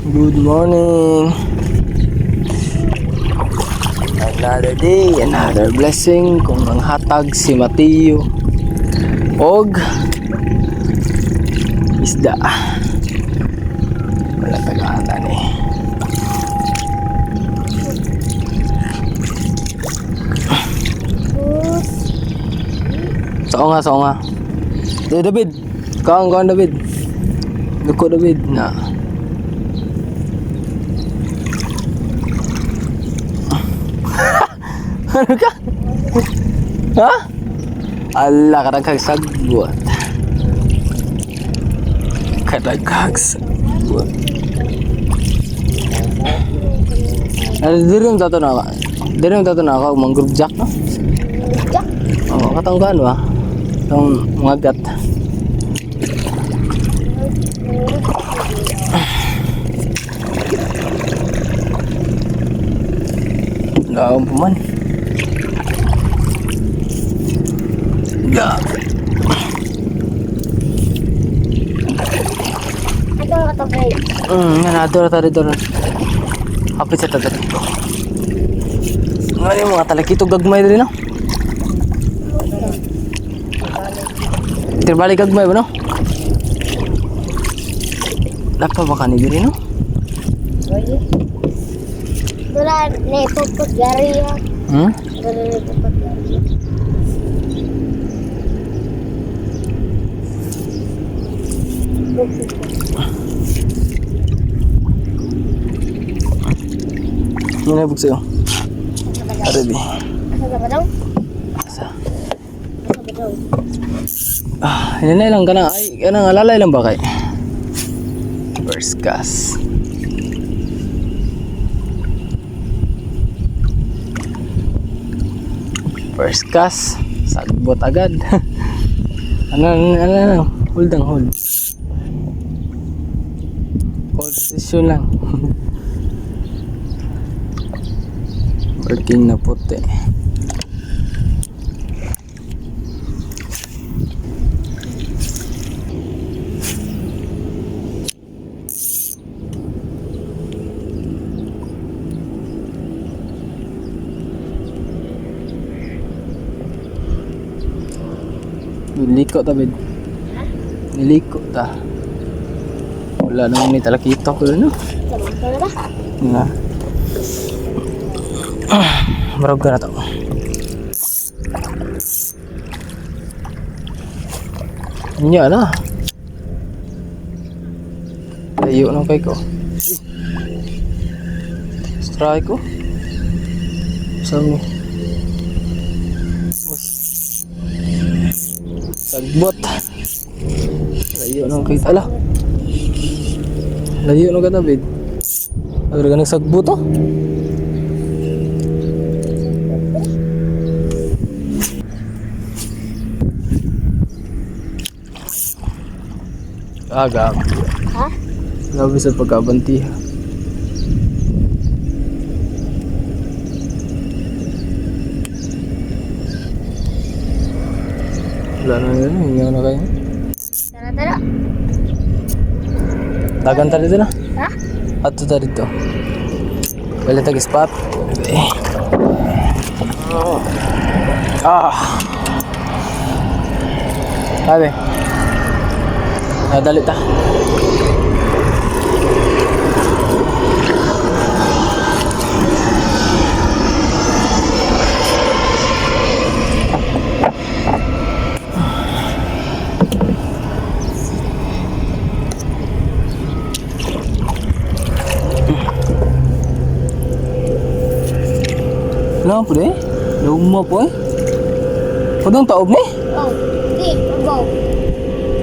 Good morning. Another day, another blessing kung ang hatag si Mateo og isda. Wala tagahatan eh. Sao nga. David, kawan David. Duko David na. Ano ka? Ha? Ala, kadagkag sagbuat. Dirim tato na ako mangrove jack, no? Jack? Oo, katanggaan ba? Itong mga gat. Laong puman. Ya. Ito ang katapay. Nanador tadi doon. Hapit sa tatari. Ano yung mga talakitog gagmay din, no? Terbalik gagmay ba, no? Lapa ba kani diri, no? Wala na ipupot gari ya. Wala na ipupot gari. Ini na buksayo. Ready. Asa ba daw? Asa? Asa ba daw? Ini na lang kana ay kanang alalay lang ba kay? First cast. First cast, sagbot agad. ano, hold. Hold position lang. Working na puti. Niliko ta, bed. Niliko ta. Wala naman ni talakito ko no. Sama ba? Na. Marag ka na to. Nya na. Layo nang kay ko. Strike ko. Sami. Sagbot. Layo nang kay ala. Layo nang ka David. Agad ka nagsagbot to. Agam. Ha? Grabe sa pagkabanti. Wala na yun, hinga na kayo. Tara. Dagan tayo dito na. Ha? Ato tayo dito. Balik tayo spot. Sabi. Nadali ta. Ano po eh? Luma po eh? Padang taob ni? Oh, di, go.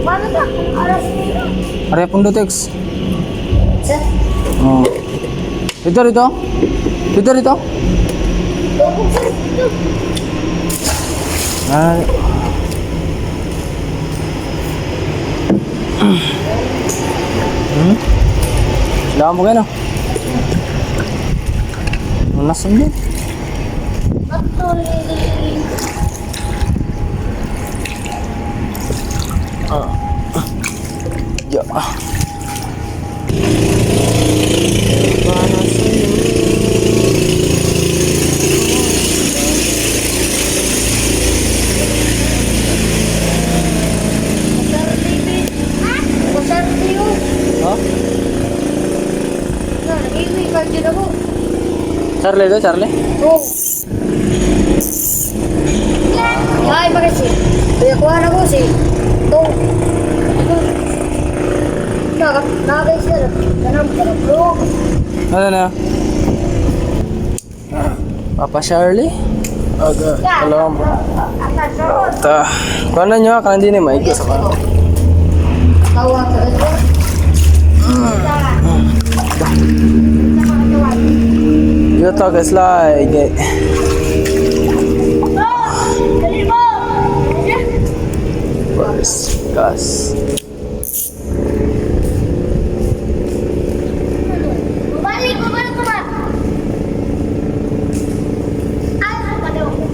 Paano ba? Ang aras nito? Arya pong dotex. Sa? Oh. Dito. Ah. Dahan mo kayo no? Nasaan din? Ya. Baby, kaya na mo. Charlie to, Charlie. Oh. Ay, makasih. Kaya kuha na ko si. Ito. Nakakay sila. Ganang bro. Ano na? Papa Charlie? Aga, alam mo. Ta, kuha na nyo, kaya hindi na maigil sa kanila. Tawa ka ito. You talk is like first gas. Balik ka ba? Ay, padaw ko.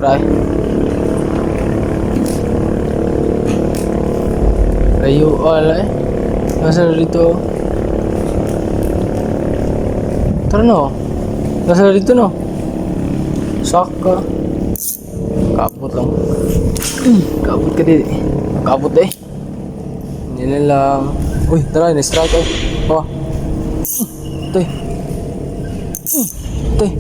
Right. Layo all eh. Nasa dito. Tara no. Nasa dito no. Saka. Kapot lang. Kapot ka din. Kapot eh. Hindi na lang. Uy, tara, na-strike eh. Oh. Tay. Tay.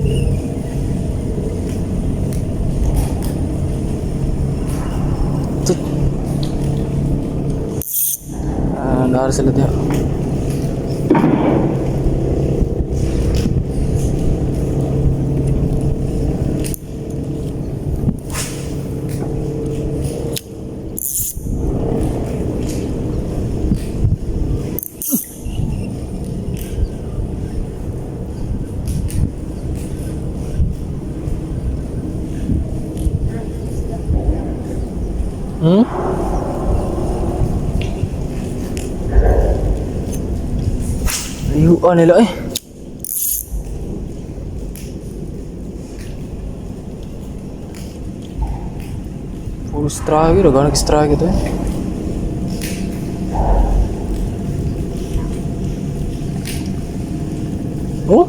Nara sila diya. Hmm? Layuan nila eh. Puro strike, gano'n nag-strike ito eh. Oh?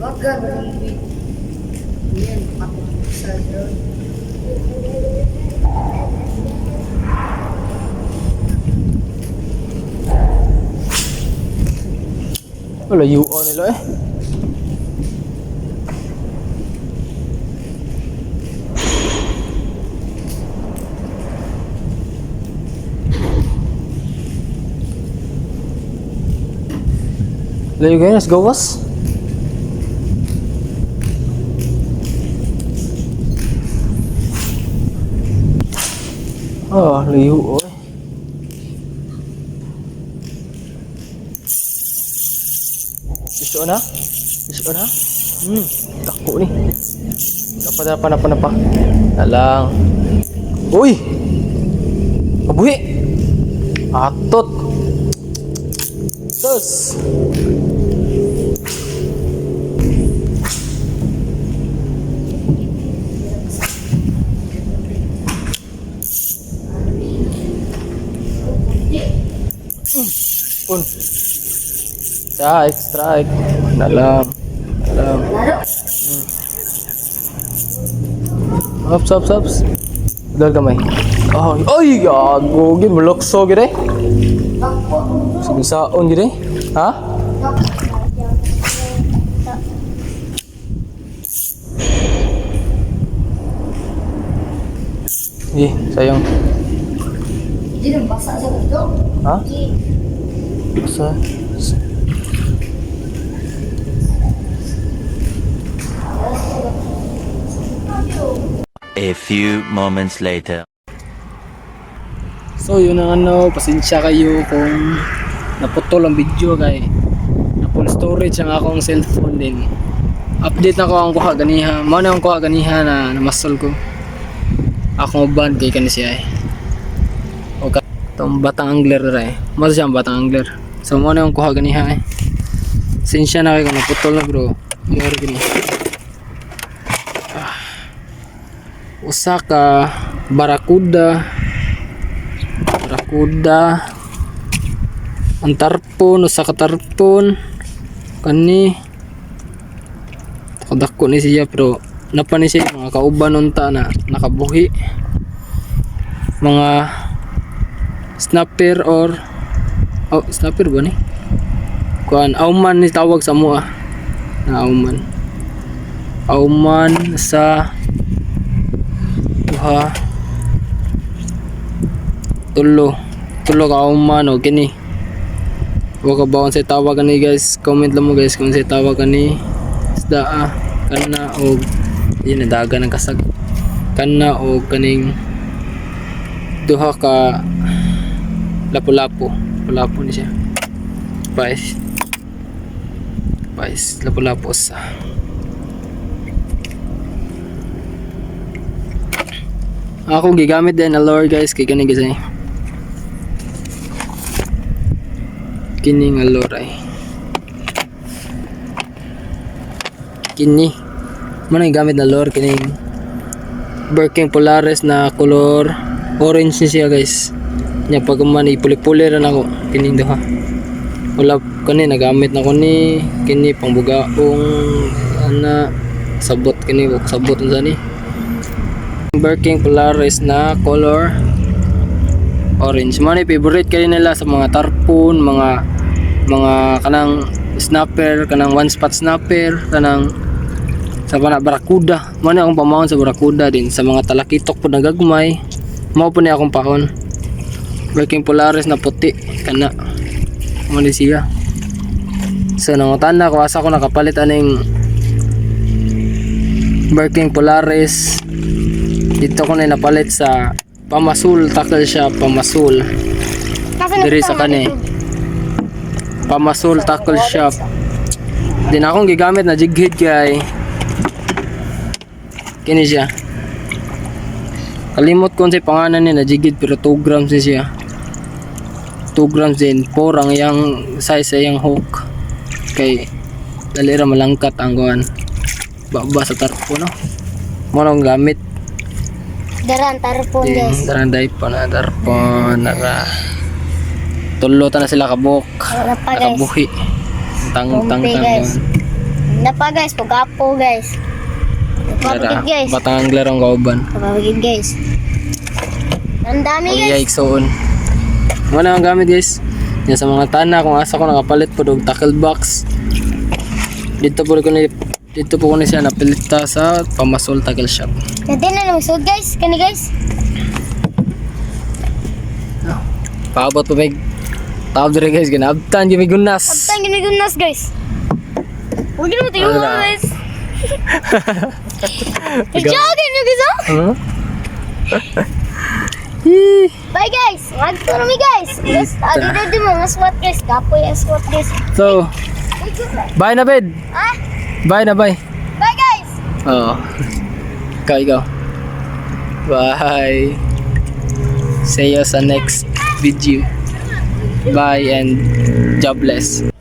Wag ka baby. Yan, ako sa drone. Layuan nila eh. Layo guys, gawas. Ah, layo oh. Iso na? Iso na? Tako ni. Napa. Dalang. Uy! Kabuhi! Atot! Sus! Pun. Strike. Dalam. Ops. Dal kamay. Ay, gago gid mulokso gid eh. Sige saon gid eh. Ha? Sayang. Hindi nang basa sa ito. Ha? Basa. A few moments later. So yun ang pasensya kayo kung naputol ang video kay na full storage ang akong cellphone din. Update na ko ang kuha ganiha. Mao na ang kuha ganiha na namasol ko. Ako ban kay kani siya eh. O tong batang angler ra eh. Mao siya ang batang angler. So mao na ang kuha ganiha eh. Pasensya na kayo kung naputol na bro. Mayroon gini. Usa ka barakuda ang tarpon, usa ka tarpon kani takadako ni siya pero napa ni siya mga kauban unta na nakabuhi, mga snapper or snapper ba ni kuan auman ni tawag sa mua na auman sa tulo ka auman o kini waka baon sa tawag kani guys, comment lang mo guys kung sa tawag kani isda kana o yun daga ng kasag kana o kaning duha ka lapu-lapu ni siya pais lapu-lapu sa ako gigamit din na lure guys kay kani guys kining lure ay kini mo na gamit na lure kining Birking Polaris na color orange ni siya guys nya pag man ipuli-puli ra nako kining duha wala kani nagamit na ko ni kini pangbugaong ana sabot kini sabot unsa ni Birking Polaris na color orange. Mo ni favorite kay nila sa mga tarpon, mga kanang snapper, kanang one spot snapper, kanang sa mga barakuda. Mo ni akong pamahon sa barakuda din sa mga talakitok po nagagmay. Mao po ni akong paon. Birking Polaris na puti kana. Mo ni siya. So nangutan na ko asa ko nakapalit aning Birking Polaris. Dito ko na napalit sa Pamasul Tackle Shop, Pamasul. Diri sa kani. Pamasul Tackle Shop. Din akong gigamit na jig head kay kini siya. Kalimot ko sa pangalan ni na jig head pero 2 grams ni siya. 2 grams din. 4 ang yang size sa yang hook. Kay dali ra malangkat ang kuan. Baba sa tarpo no. Mo nang gamit Daran tarpon guys. Daran day pa na tarpon naka tulo ta na sila kabuk Napa guys. nakabuhi tang guys. Napa guys, pagapo guys. Napapagid guys. Batang angler ang kauban. Napapagid guys. Ang dami guys. Yikes on. Wala ang gamit guys. Yan sa mga tana kung asa ko nakapalit po dog tackle box. Dito po ko na siya napilita sa Pamasul Tackle Shop. Nanti na namusod guys. Kani guys. Paabot po may tawag dire guys. Ginabtan yung may gunas. Abtang ginigunas guys. Huwag na mo tayo guys. Jogging nyo guys oh. Bye guys. Magto na mi guys. Guys, adi mo nga SWAT guys. Kapoy ang SWAT guys. So, bye na bed. Ah? Bye na bye. Bye guys. Oo. Ikaw. Bye. See you sa next video. Bye and jobless.